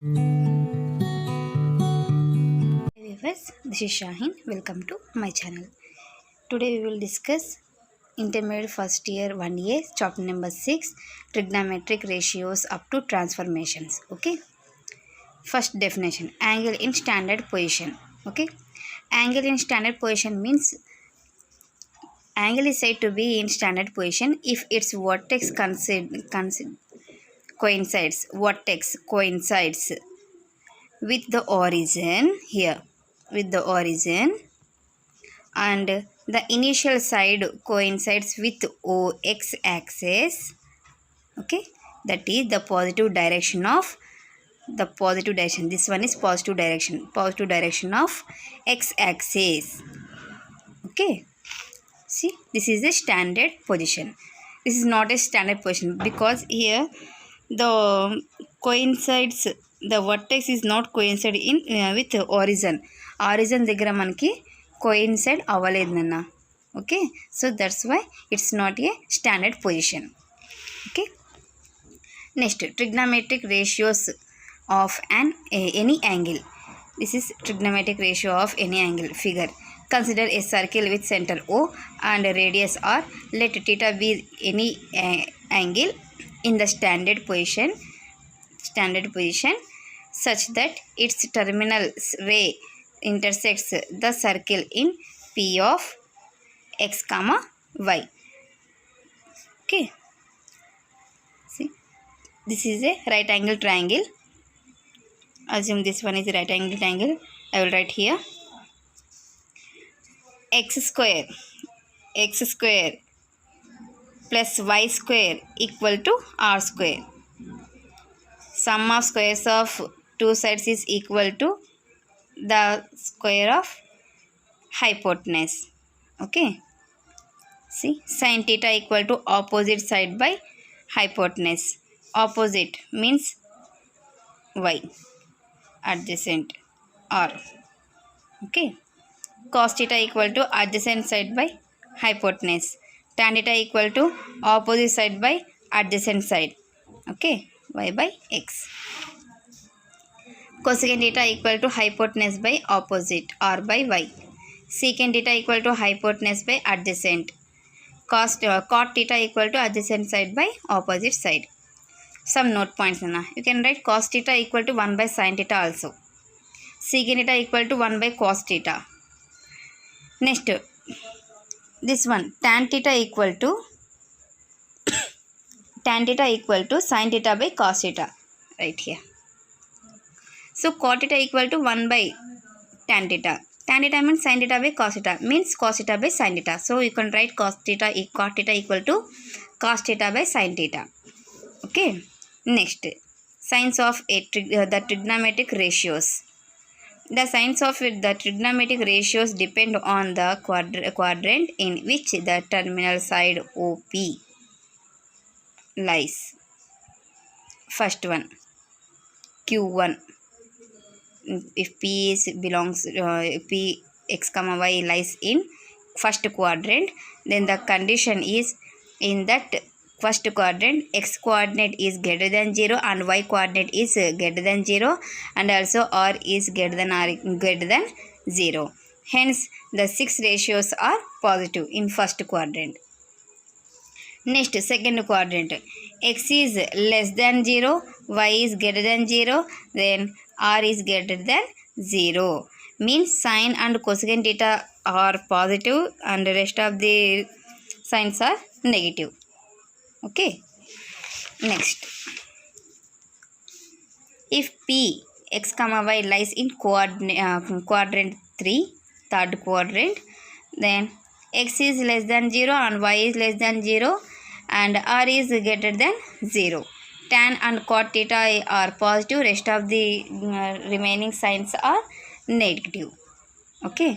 Hey viewers, this is Shaheen. Welcome to my channel. Today we will discuss intermediate first year 1A chapter number 6 trigonometric ratios up to transformations. Okay. First definition, angle in standard position. Okay. Angle in standard position means angle is said to be in standard position if its vertex coincides with the origin here with the origin, and the initial side coincides with OX axis. Okay, that is the positive direction of this one is positive direction of x axis. Okay, see, this is a standard position. This is not a standard position because here the coincides, the vertex is not coincide in with origin దగ్గర మనకి coincide అవ్వలేదు నాన్న. Okay, so that's why it's not a standard position. Okay, next trigonometric ratios of any angle. This is trigonometric ratio of any angle figure. Consider a circle with center O and radius R. Let theta be any angle in the standard position such that its terminal ray intersects the circle in P of x comma y. Okay, see, this is a right angle triangle. Assume this one is a right angle triangle. I will write here x square plus y square equal to r square. Sum of squares of two sides is equal to the square of hypotenuse. Okay, see, sin theta equal to opposite side by hypotenuse. Opposite means y, adjacent r. Okay, cos theta equal to adjacent side by hypotenuse. Tan theta equal to opposite side by adjacent side. Okay, y by x. Cosecant theta equal to hypotenuse by opposite, r by y. Secant theta equal to hypotenuse by adjacent. Cot theta equal to adjacent side by opposite side. Some note points Anna. You can write cos theta equal to 1 by sin theta also. Secant theta equal to 1 by cos theta. Next, this one, tan theta equal to sin theta by cos theta, right here. So cot theta equal to 1 by tan theta. Tan theta means sin theta by cos theta, means cos theta by sin theta. So you can write cot theta equal to cos theta by sin theta. Okay, next, signs of the trigonometric ratios. The signs of the trigonometric ratios depend on the quadrant in which the terminal side OP lies. First one, Q1. If P x comma y lies in first quadrant, then the condition is in that first quadrant x coordinate is greater than 0 and y coordinate is greater than 0, and also r is greater than 0. Hence the 6 ratios are positive in first quadrant. Next, second quadrant, x is less than 0, y is greater than 0, then r is greater than 0. Means sine and cosecant theta are positive and the rest of the signs are negative. Okay, next, if P x comma y lies in quadrant 3, third quadrant, then x is less than 0 and y is less than 0 and r is greater than 0. Tan and cot theta are positive, rest of the remaining signs are negative. Okay,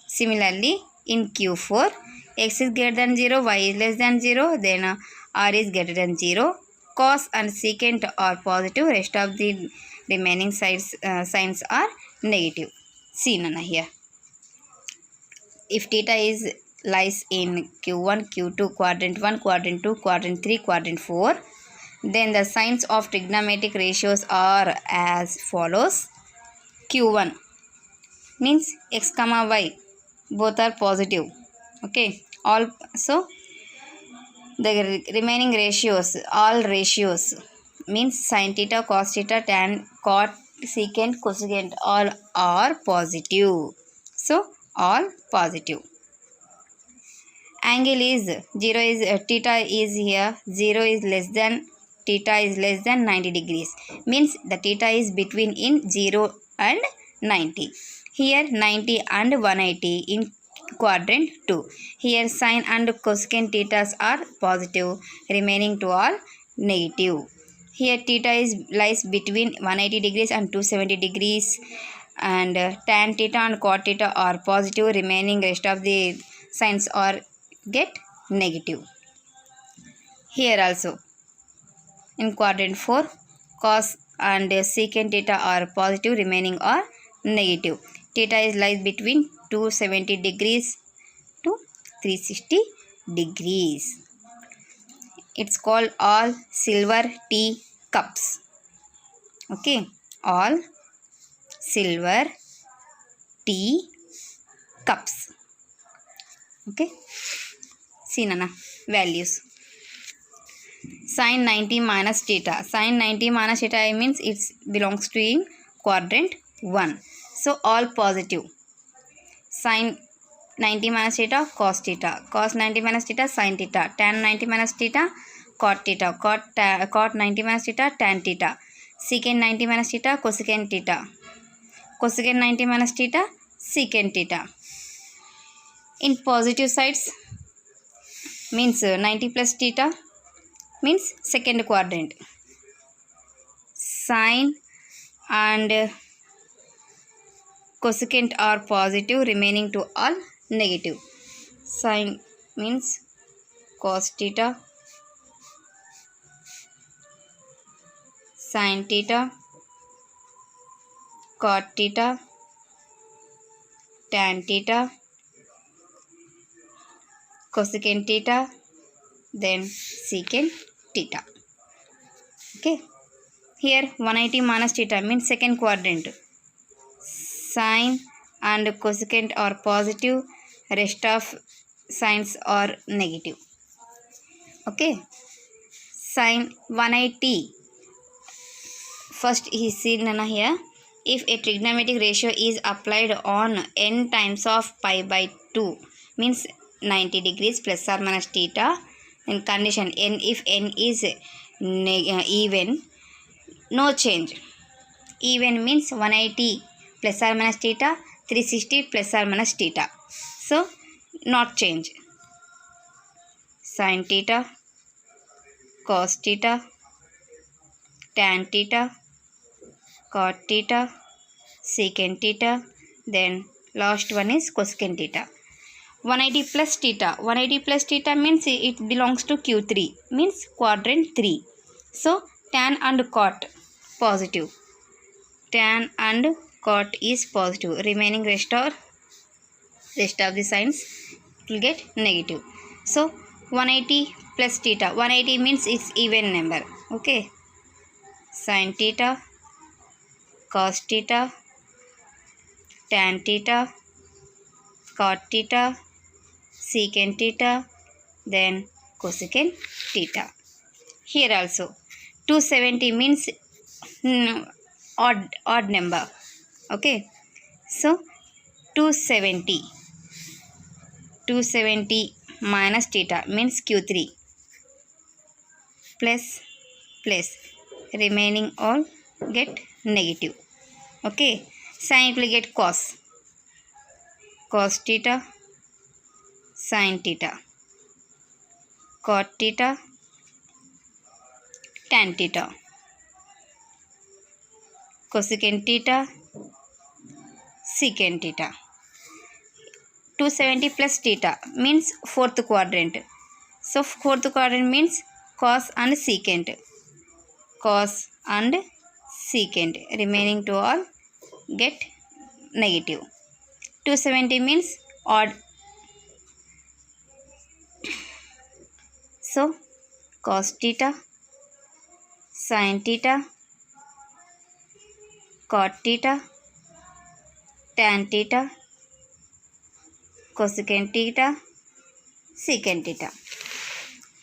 similarly in Q4, x is greater than 0, y is less than 0, then r is greater than 0. Cos and secant are positive, rest of the remaining signs are negative. See Nana here. If theta lies in Q1, Q2, quadrant 1, quadrant 2, quadrant 3, quadrant 4, Then the signs of trigonometric ratios are as follows. Q1 means x comma y both are positive. Okay, all. So the remaining ratios, all ratios means sin theta, cos theta, tan, cot, secant, cosecant, all are positive. So all positive. Angle is 0 is theta is here, 0 is less than, theta is less than 90 degrees, means the theta is between in 0 and 90. Here 90 and 180 in quadrant 2. Here sine and cosecant thetas are positive, remaining two are negative. Here theta is lies between 180 degrees and 270 degrees, and tan theta and cot theta are positive, remaining rest of the signs are get negative. Here also in quadrant 4 cos and secant theta are positive, remaining are negative. Theta is lies between 270 degrees to 360 degrees. It's called all silver tea cups. Okay, all silver tea cups. Okay, see Nana, values. Sin 90 minus theta. Sin 90 minus theta means it belongs to in quadrant 1. So all positive. Sin 90 minus theta, cos theta. Cos 90 minus theta, sin theta. Tan 90 minus theta, cot theta. Cot 90 minus theta, tan theta. Secant 90 minus theta, cosecant theta. Cosecant 90 minus theta, secant theta. In positive sides means 90 plus theta means second quadrant. Sine and cosecant are positive, remaining two are negative. Sine means cos theta, sin theta, cot theta, tan theta, cosecant theta, then secant theta. Okay, here 180 minus theta means second quadrant. Sine and cosecant are positive, rest of signs are negative. Okay, sine 180. First is seen here. If a trigonometric ratio is applied on n times of pi by 2 means 90 degrees plus or minus theta, in condition n, if n is even, no change. Even means 180 plus or minus theta, 360 plus or minus theta. So not change. Sin theta, cos theta, tan theta, cot theta, secant theta, then last one is cosecant theta. 180 plus theta. 180 plus theta means it belongs to Q3, means quadrant 3. So tan and cot positive. Tan and cot is positive. Remaining rest of the signs will get negative. So 180 plus theta. 180 means it's even number. Okay. Sin theta, cos theta, tan theta, cot theta, secant theta, then cosecant theta. Here also 270 means odd number. Okay, so 270 minus theta means Q3 plus remaining all get negative. Okay, sin will get cos theta, sin theta, cot theta, tan theta, cosecant theta, secant theta. 270 plus theta means fourth quadrant. So fourth quadrant means cos and secant. Cos and secant. Remaining two all get negative. 270 means odd. So cos theta, sin theta, cot theta, tan theta, cosecant theta, secant theta.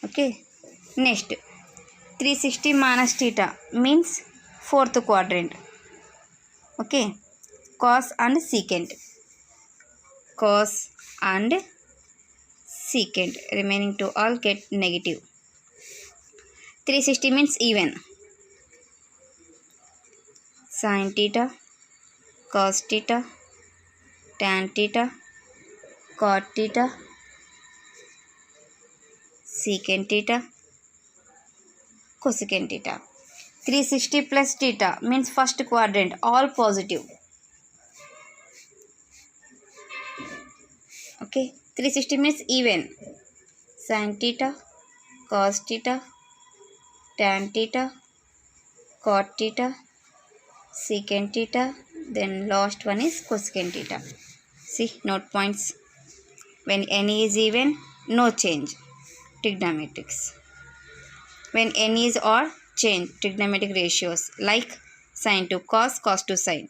Okay. Next, 360 minus theta means fourth quadrant. Okay. Cos and secant. Cos and secant. Remaining to all get negative. 360 means even. Sin theta, cos theta, tan theta, cot theta, secant theta, cosecant theta. 360 plus theta means first quadrant, all positive. Okay, 360 means even. Sin theta, cos theta, tan theta, cot theta, secant theta, then last one is cosecant theta. See, note points. When n is even, no change. Trigonometrics. When n is odd, change trigonometric ratios like sin to cos, cos to sin,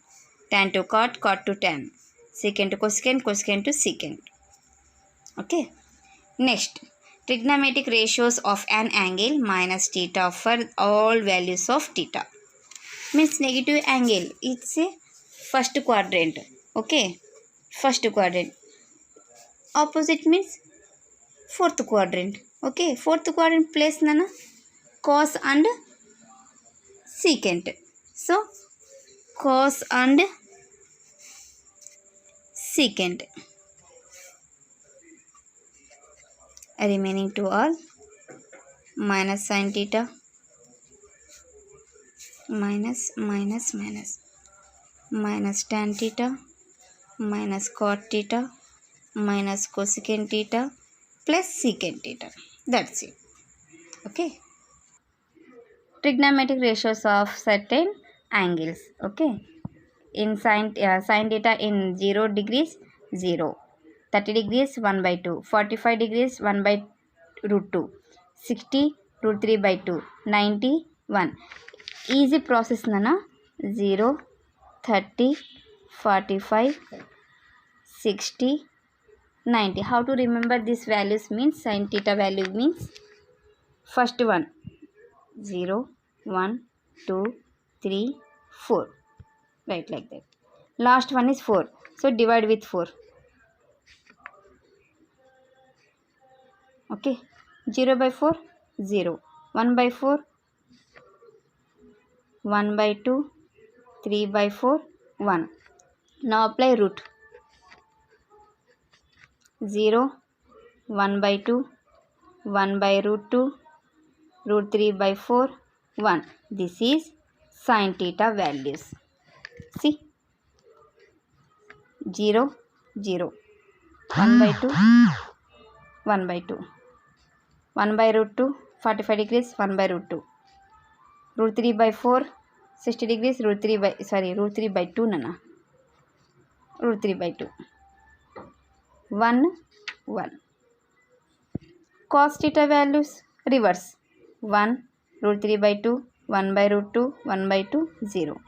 tan to cot, cot to tan, secant to cosecant, cosecant to secant. Okay. Next, trigonometric ratios of an angle minus theta for all values of theta. Means negative angle. It's a first quadrant. Okay. First quadrant. Opposite means fourth quadrant. Okay. Fourth quadrant place nana cos and secant. So, cos and secant. Remaining to all minus sin theta, minus tan theta, minus cot theta, minus cosecant theta, plus secant theta. That's it. Okay. Trigonometric ratios of certain angles. Okay. In sin theta in 0 degrees 0, 30 degrees 1 by 2, 45 degrees 1 by root 2, 60 root 3 by 2, 90 1. Easy process nana. 0, 30, 45, 60, 90. How to remember these values means sin theta value means first one 0, 1, 2, 3, 4. Right, like that. Last one is 4. So divide with 4. Okay. 0 by 4, 0. 1 by 4, 1 by 2, 3 by 4, 1. Now apply root. 0, 1 by 2, 1 by root 2, root 3 by 4, 1. This is sin theta values. See. 0, 0. 1 by 2, 1 by 2. 1 by root 2, 45 degrees, 1 by root 2. Root 3 by 4, 60 degrees, root 3 by 2 nana. Root 3 by 2. 1, 1. Cos theta values reverse. 1, root 3 by 2, 1 by root 2, 1 by 2, 0.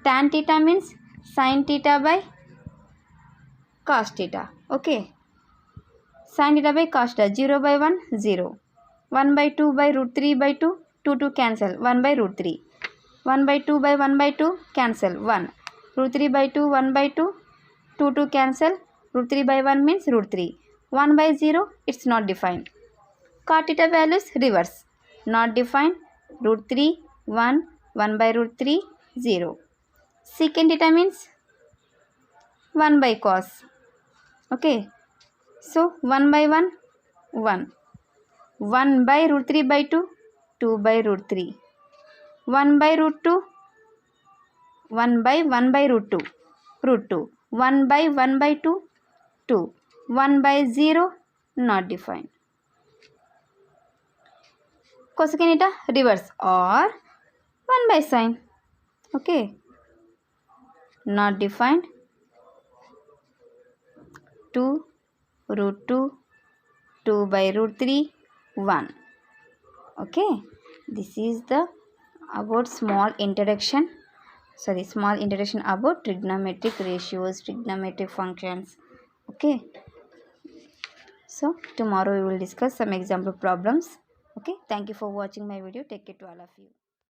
Tan theta means sin theta by cos theta. Okay. Sin theta by cos theta. 0 by 1, 0. 1 by 2 by root 3 by 2, 2 to cancel. 1 by root 3. 1 by 2 by 1 by 2, cancel. 1. Root 3 by 2, 1 by 2, 2 to cancel. Root 3 by 1 means root 3. 1 by 0, it's not defined. Cot theta values reverse. Not defined. Root 3, 1, 1 by root 3, 0. Secant theta means 1 by cos. Okay. So 1 by 1, 1. 1 by root 3 by 2, 2 by root 3. 1 by root 2, 1 by 1 by root 2, root 2. 1 by 1 by 2, 2. 1 by 0, not defined. Cosecant theta reverse or 1 by sin. Okay. Not defined. 2 root 2, 2 by root 3, 1. Okay. This is the about small introduction about trigonometric ratios, trigonometric functions. Okay, so tomorrow we will discuss some example problems. Okay, thank you for watching my video. Take care to all of you.